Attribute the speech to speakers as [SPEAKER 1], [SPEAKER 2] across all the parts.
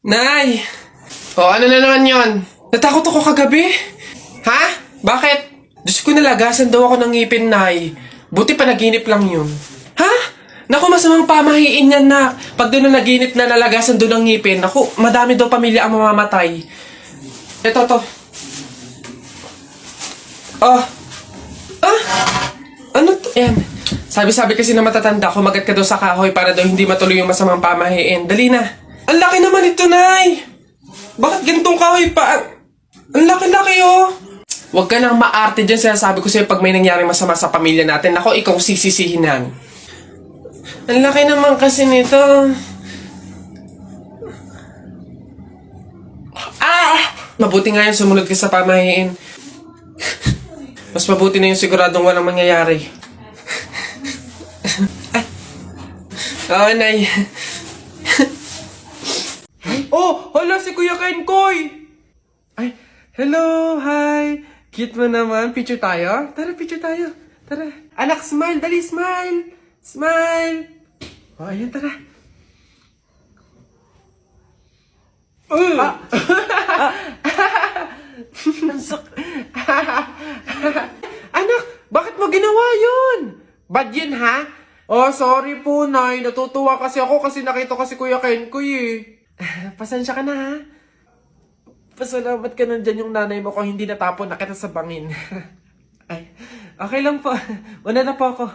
[SPEAKER 1] Nay! Ano na naman yon? Natakot ako kagabi. Ha? Bakit? Diyos ko, nalagasan daw ako ng ngipin, Nay. Buti pa naginip lang yun. Ha? Naku, masamang pamahiin yan, na. Pag doon na naginip na nalagasan doon ng ngipin, naku, madami daw pamilya ang mamamatay. Ito, to. Ah. Ah? Ano to? Yan. Sabi-sabi kasi na matatanda, kumagat ka daw sa kahoy para daw hindi matuloy yung masamang pamahiin. Dali na. Ang laki naman ito, Nay! Bakit ganitong kahoy pa? Ang laki-laki, oh! Huwag ka nang maarte dyan. Sinasabi ko sa'yo pag may nangyari masama sa pamilya natin. Ako, ikaw sisisihin yan. Ang laki naman kasi nito. Ah! Mabuti nga yun, sumunod ka sa pamahiin. Mas mabuti na yung siguradong walang mangyayari. Oo, Nay. Oh, hala si Kuya Kenkoy! Ay, hello, hi! Cute mo naman. Picture tayo? Tara, picture tayo. Tara. Anak, smile. Dali, smile. Smile. Oh, ayan, tara. Ah. Anak, bakit mo ginawa yun? Bad yun, ha? Oh, sorry po, Nay. Natutuwa kasi ako kasi nakita ko si Kuya Kenkoy, eh. Pasensya ka na, ha? Pasalamat ka nandyan yung nanay mo kung hindi natapon na kita sa bangin. Ay, okay lang po. Una na po ako.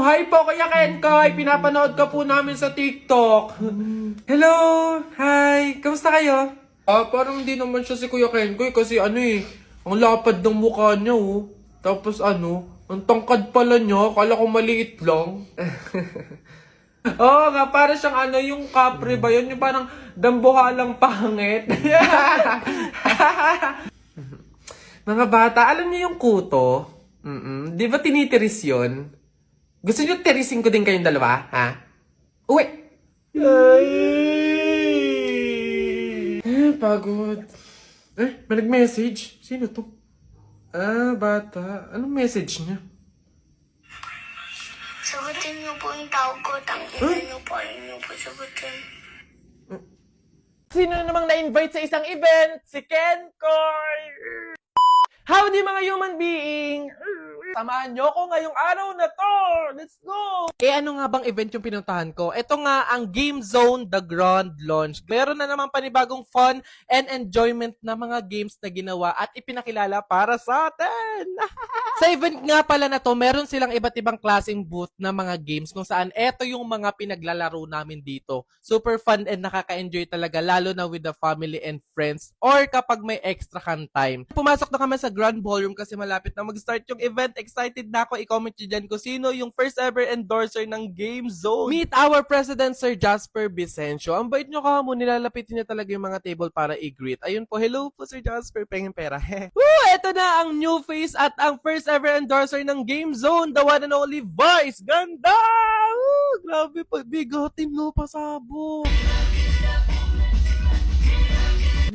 [SPEAKER 1] Hi po, Kuya Kenkoy. Pinapanood ka po namin sa TikTok. Hello. Hi. Kamusta kayo? Parang hindi naman siya si Kuya Kenkoy kasi ang lapad ng mukha niya, oh. Tapos ang tangkad pala niya. Akala ko maliit lang. Oo nga, para siyang yung kapre ba yun? Yung parang dambuhalang pangit. Mga bata, alam niyo yung kuto? Di ba tinitiris yun? Gusto niyo tirisin ko din kayong dalawa, ha? Uwi! Pagod. May nag-message? Sino to? Bata. Anong message niya?
[SPEAKER 2] Sagutin niyo po yung tawag ko. Tangina niyo po. Ayaw niyo po sagutin.
[SPEAKER 1] Sino namang na-invite sa isang event? Si Kenkoy! Howdy mga human being! Samahan nyo ko ngayong araw na to! Let's go! Ano nga bang event yung pinuntahan ko? Ito nga ang Game Zone The Grand Launch. Meron na naman panibagong fun and enjoyment na mga games na ginawa at ipinakilala para sa atin! Sa event nga pala na to, meron silang iba't ibang klaseng booth na mga games kung saan eto yung mga pinaglalaro namin dito. Super fun and nakaka-enjoy talaga lalo na with the family and friends or kapag may extra kan time. Pumasok na kami sa Grand Ballroom kasi malapit na mag-start yung event. Excited na ako. I-comment nyo dyan kung sino yung first ever endorser ng Game Zone. Meet our President Sir Jasper Vicencio. Ang bait nyo ka mo, nilalapitin niya talaga yung mga table para i-greet. Ayun po, hello po Sir Jasper, pengin pera. Ito na ang new face at ang first ever endorser ng Game Zone, the one and only Vice Ganda! Grabe pa, bigotin mo pasabog.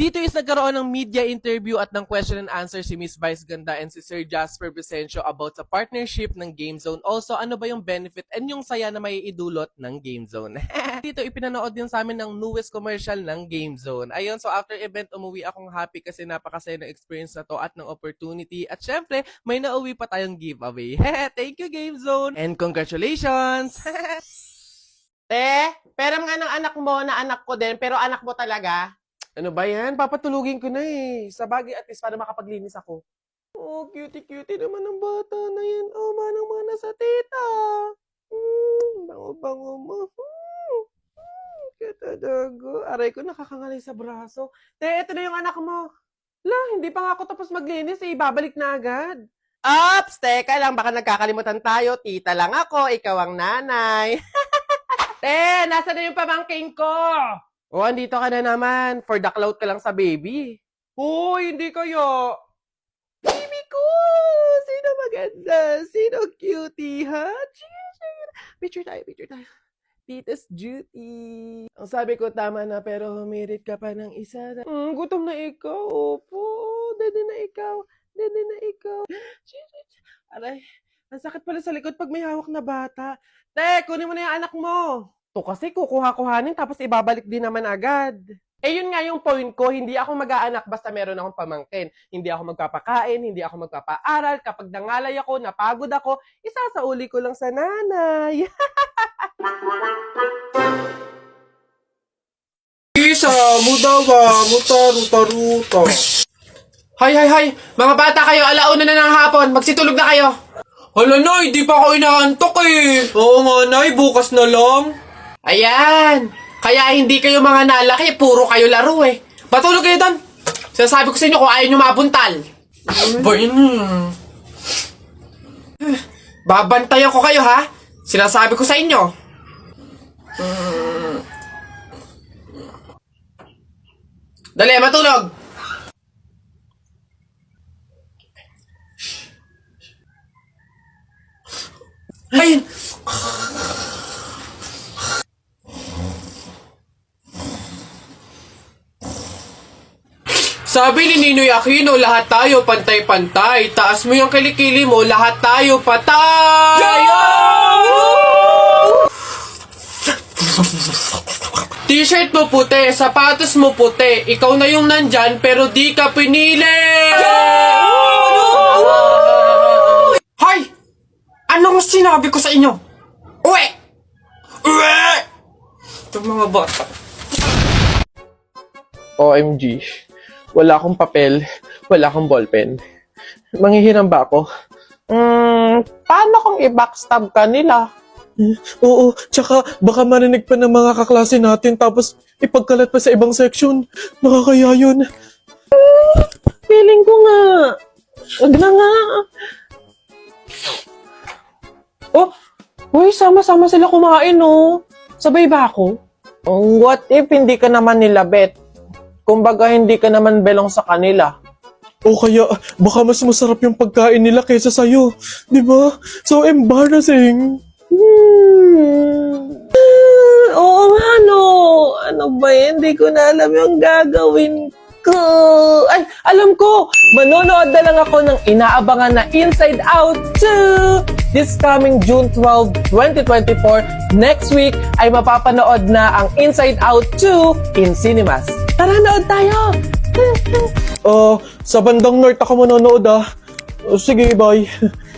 [SPEAKER 1] Dito is nagkaroon ng media interview at ng question and answer si Miss Vice Ganda and si Sir Jasper Vicencio about sa partnership ng Game Zone. Also, ano ba yung benefit and yung saya na may idulot ng Game Zone. Dito, ipinanood din sa amin ng newest commercial ng Game Zone. Ayun, so after event, umuwi akong happy kasi napakasaya ng experience na to at ng opportunity. At syempre, may nauwi pa tayong giveaway. Thank you, Game Zone! And congratulations! Pera nga ng anak mo na anak ko din, pero anak mo talaga? Ano ba yan? Papatulugin ko na eh. Sa bagay at least para makapaglinis ako. Oh, cutie-cutie naman ng bata na yan. Oh, manang-mana sa tita. Bango-bango mo. Katadago. Aray ko, nakakangalay sa braso. Ito na yung anak mo. Hindi pa nga ako tapos maglinis eh. Babalik na agad. Ops! Teka lang, baka nagkakalimutan tayo. Tita lang ako, ikaw ang nanay. Nasa na yung pamangking ko? Andito ka na naman. For the clout ka lang sa baby. Hindi kayo. Baby ko! Sino maganda? Sino cutie, ha? Picture tayo. Tita's duty. Ang sabi ko, tama na, pero humirit ka pa ng isa. Gutom na ikaw. Opo. Dede na ikaw. Aray, ang sakit pala sa likod pag may hawak na bata. Kunin mo na yung anak mo. To kasi kukuha-kuhanin tapos ibabalik din naman agad. Eh yun nga yung point ko, hindi ako mag-aanak basta meron akong pamangkin. Hindi ako magpapakain, hindi ako magpapaaral. Kapag nangalay ako, napagod ako, isasauli ko lang sa nanay.
[SPEAKER 3] Isa, mudawa, mutaruta-ruta.
[SPEAKER 1] Hay! Mga bata kayo, alauna na ng hapon. Magsitulog na kayo.
[SPEAKER 3] Hala, Nay, di pa ako inaantok eh. Oo nga, Nay, bukas na lang.
[SPEAKER 1] Ayan! Kaya hindi kayo mga nalaki, puro kayo laro eh. Patulog kayo doon. Sinasabi ko sa inyo kung ayaw nyo mabuntal.
[SPEAKER 3] Ba yun?
[SPEAKER 1] Babantayan ko kayo ha. Sinasabi ko sa inyo. Dali, matulog! Ayun!
[SPEAKER 3] Sabi ni Ninoy Aquino, lahat tayo pantay-pantay. Taas mo yung kilikili mo, lahat tayo patay! T-shirt mo puti, sapatos mo puti. Ikaw na yung nandyan, pero di ka pinili!
[SPEAKER 1] Hoy! Anong sinabi ko sa inyo? Uwe!
[SPEAKER 3] Uwe! Itong mga bata.
[SPEAKER 1] OMG. Wala akong papel. Wala akong ballpen. Manghihiram ba ako? Paano kung i-backstab ka nila?
[SPEAKER 3] Oo, tsaka baka marinig pa ng mga kaklase natin tapos ipagkalat pa sa ibang section. Nakakaya yun.
[SPEAKER 1] Feeling ko nga. Wag na nga. Oh, uy, sama-sama sila kumain, no? Sabay ba ako? What if hindi ka naman nila bet? Kumbaga, hindi ka naman belong sa kanila.
[SPEAKER 3] O kaya, baka mas masarap yung pagkain nila kaysa sa'yo. Di ba? So embarrassing.
[SPEAKER 1] Oo nga, no. Ano ba yan? Hindi ko na alam yung gagawin ko. Ay, alam ko! Manonood na lang ako ng inaabangan na Inside Out 2! This coming June 12, 2024, next week ay mapapanood na ang Inside Out 2 in cinemas. Tara, nood tayo!
[SPEAKER 3] Sa bandang north ako manonood sige, bye.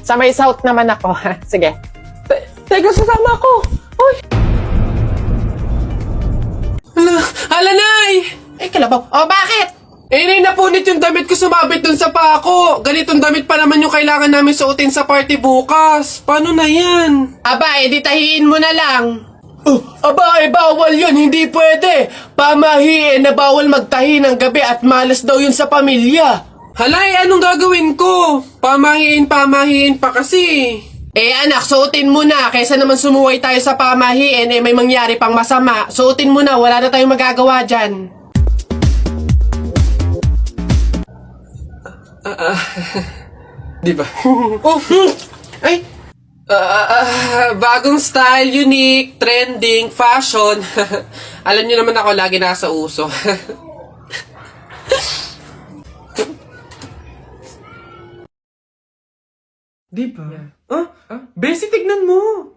[SPEAKER 1] Sa may south naman ako. Sige. Teka, sasama ako! Uy!
[SPEAKER 3] Hala, Nay!
[SPEAKER 1] Ay, kalabaw. Oh, bakit?
[SPEAKER 3] Nay, napunit yung damit ko sumabit dun sa pako. Ganitong damit pa naman yung kailangan namin suotin sa party bukas. Paano na yan?
[SPEAKER 1] Aba, edi tahiin mo na lang.
[SPEAKER 3] Bawal yun, hindi pwede. Pamahiin na bawal magtahi ng gabi at malas daw yun sa pamilya. Halay, anong gagawin ko? Pamahiin pa kasi.
[SPEAKER 1] Anak, suotin mo na. Kaysa naman sumuway tayo sa pamahiin, may mangyari pang masama. Suotin mo na, wala na tayong magagawa dyan.
[SPEAKER 3] Di ba? Ay! Bagong style, unique, trending, fashion. Alam niyo naman ako, lagi nasa uso. Di ba? Bessie, tignan mo!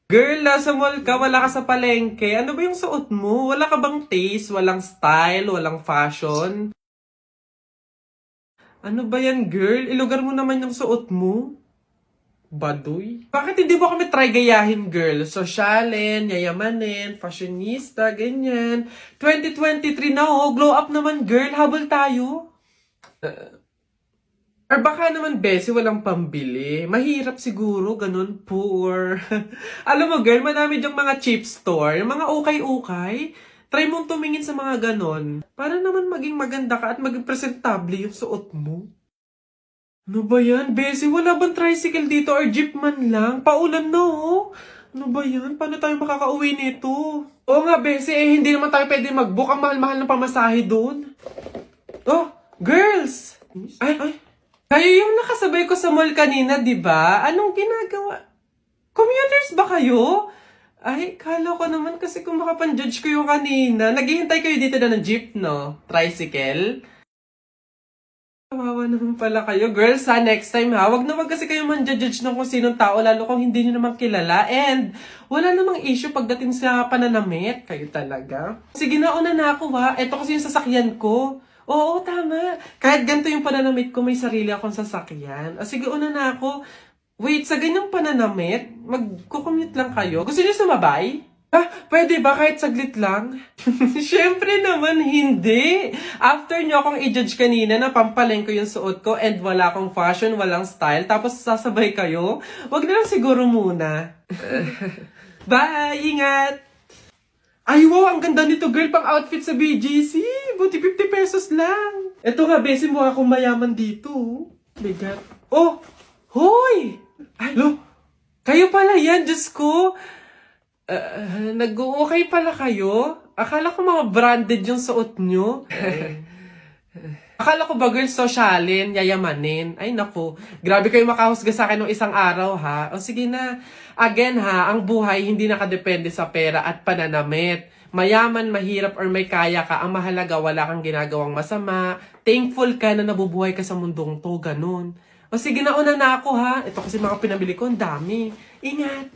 [SPEAKER 3] Girl, nasa mall ka, wala ka sa palengke. Ano ba yung suot mo? Wala ka bang taste? Walang style? Walang fashion? Ano ba yan, girl? Ilugar mo naman yung suot mo. Baduy? Bakit hindi mo kami try gayahin, girl? Sosyalin, yayamanin, fashionista, ganyan. 2023 na, glow up naman, girl. Habol tayo. Or baka naman, Bessie, walang pambili. Mahirap siguro, ganun, poor. Alam mo, girl, madami dyang mga cheap store, yung mga ukay-ukay. Try mong tumingin sa mga ganon. Para naman maging maganda ka at maging presentable yung suot mo. Ano ba yan, Bessie? Wala bang tricycle dito or jeep man lang? Paulan na, oh. Ano ba yan? Paano tayo makakauwi nito? Oo nga, Bessie, hindi naman tayo pwede mag-book. Ang mahal-mahal ng pamasahe doon. Oh, girls! Ay. Kayo yung nakasabay ko sa mall kanina, di ba? Anong ginagawa? Commuters ba kayo? Ay, kala ko naman kasi kung makapan-judge ko yung kanina. Naghihintay kayo dito na ng jeep, no? Tricycle? Kawawa naman pala kayo. Girls, ha, next time ha, wag na wag kasi kayo man-judge ng kung sinong tao, lalo kung hindi nyo naman kilala. And wala namang issue pagdating sa pananamit. Kayo talaga. Sige na, una na ako ha. Ito kasi yung sasakyan ko. Oo, tama. Kahit ganito yung pananamit ko, may sarili akong sasakyan. O sige, una na ako. Wait, sa ganyang pananamit, magkukommute lang kayo. Gusto nyo sumabay? Ah, pwede ba kahit saglit lang? Siyempre naman hindi. After nyo akong i-judge kanina na pampaleng ko yung suot ko and wala akong fashion, walang style, tapos sasabay kayo, wag na lang siguro muna. Bye! Ingat! Ay, wow! Ang ganda nito, girl, pang outfit sa BGC! Buti 50 pesos lang! Eto nga, besi, mukha akong mayaman dito. Bigat. Oh! Hoy! Ay, lo! Kayo pala yan, Diyos ko! Nag-okay pala kayo? Akala ko mga branded yung suot nyo. Akala ko ba, girls, sosyalin, yayamanin. Ay, naku. Grabe kayo makahusga sa akin ng isang araw, ha? O sige na. Again, ha, ang buhay hindi nakadepende sa pera at pananamit. Mayaman, mahirap, or may kaya ka, ang mahalaga, wala kang ginagawang masama. Thankful ka na nabubuhay ka sa mundong to, ganun. O sige na, una na ako, ha? Ito kasi mga pinabili ko, ang dami. Ingat!